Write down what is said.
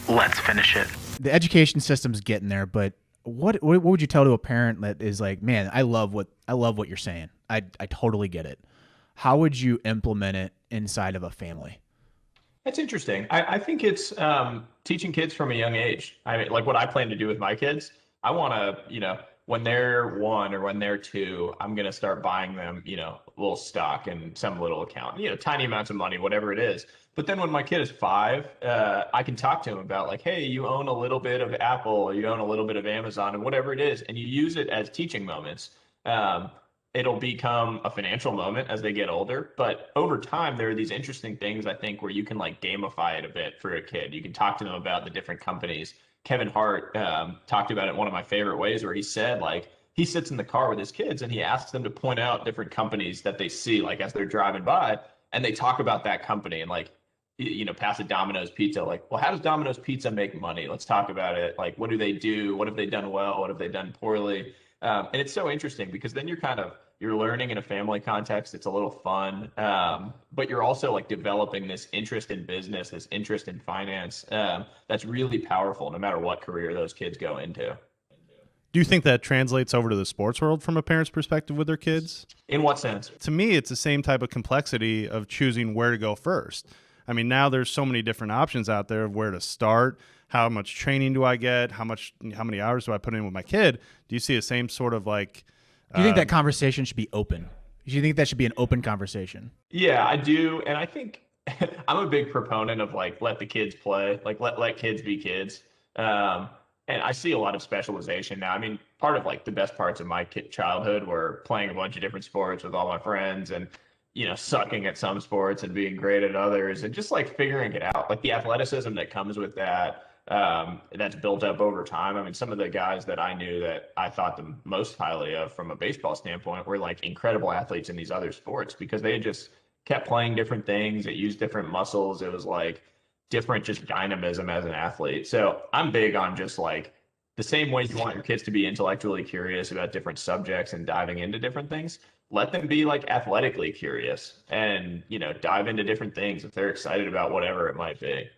let's finish it. The education system's getting there, but what would you tell to a parent that is like, man, I love what you're saying. I totally get it. How would you implement it inside of a family? That's interesting. I think it's teaching kids from a young age. I mean, like what I plan to do with my kids, I want to, when they're one or when they're two, I'm going to start buying them, a little stock in some little account, tiny amounts of money, whatever it is. But then when my kid is five, I can talk to him about like, hey, you own a little bit of Apple, or you own a little bit of Amazon, and whatever it is, and you use it as teaching moments. Um, It'll become a financial moment as they get older. But over time, there are these interesting things I think where you can like gamify it a bit for a kid. You can talk to them about the different companies. Kevin Hart talked about it in one of my favorite ways where he said like he sits in the car with his kids and he asks them to point out different companies that they see like as they're driving by, and they talk about that company and like pass a Domino's pizza. Like, well, how does Domino's pizza make money? Let's talk about it. Like, what do they do? What have they done well? What have they done poorly? And it's so interesting because then you're learning in a family context. It's a little fun, but you're also like developing this interest in business, this interest in finance. That's really powerful, no matter what career those kids go into. Do you think that translates over to the sports world from a parent's perspective with their kids? In what sense? To me, it's the same type of complexity of choosing where to go first. I mean, now there's so many different options out there of where to start. How much training do I get? How many hours do I put in with my kid? Do you see the same sort of like? Do you think that conversation should be open? Do you think that should be an open conversation? Yeah, I do, and I think I'm a big proponent of like let the kids play, like let kids be kids. And I see a lot of specialization now. I mean, part of like the best parts of my childhood were playing a bunch of different sports with all my friends and sucking at some sports and being great at others and just like figuring it out. Like the athleticism that comes with that, that's built up over time. I mean, some of the guys that I knew that I thought the most highly of from a baseball standpoint were like incredible athletes in these other sports because they just kept playing different things. It used different muscles. It was like different just dynamism as an athlete. So I'm big on just like the same way you want your kids to be intellectually curious about different subjects and diving into different things, let them be like athletically curious and, dive into different things if they're excited about whatever it might be.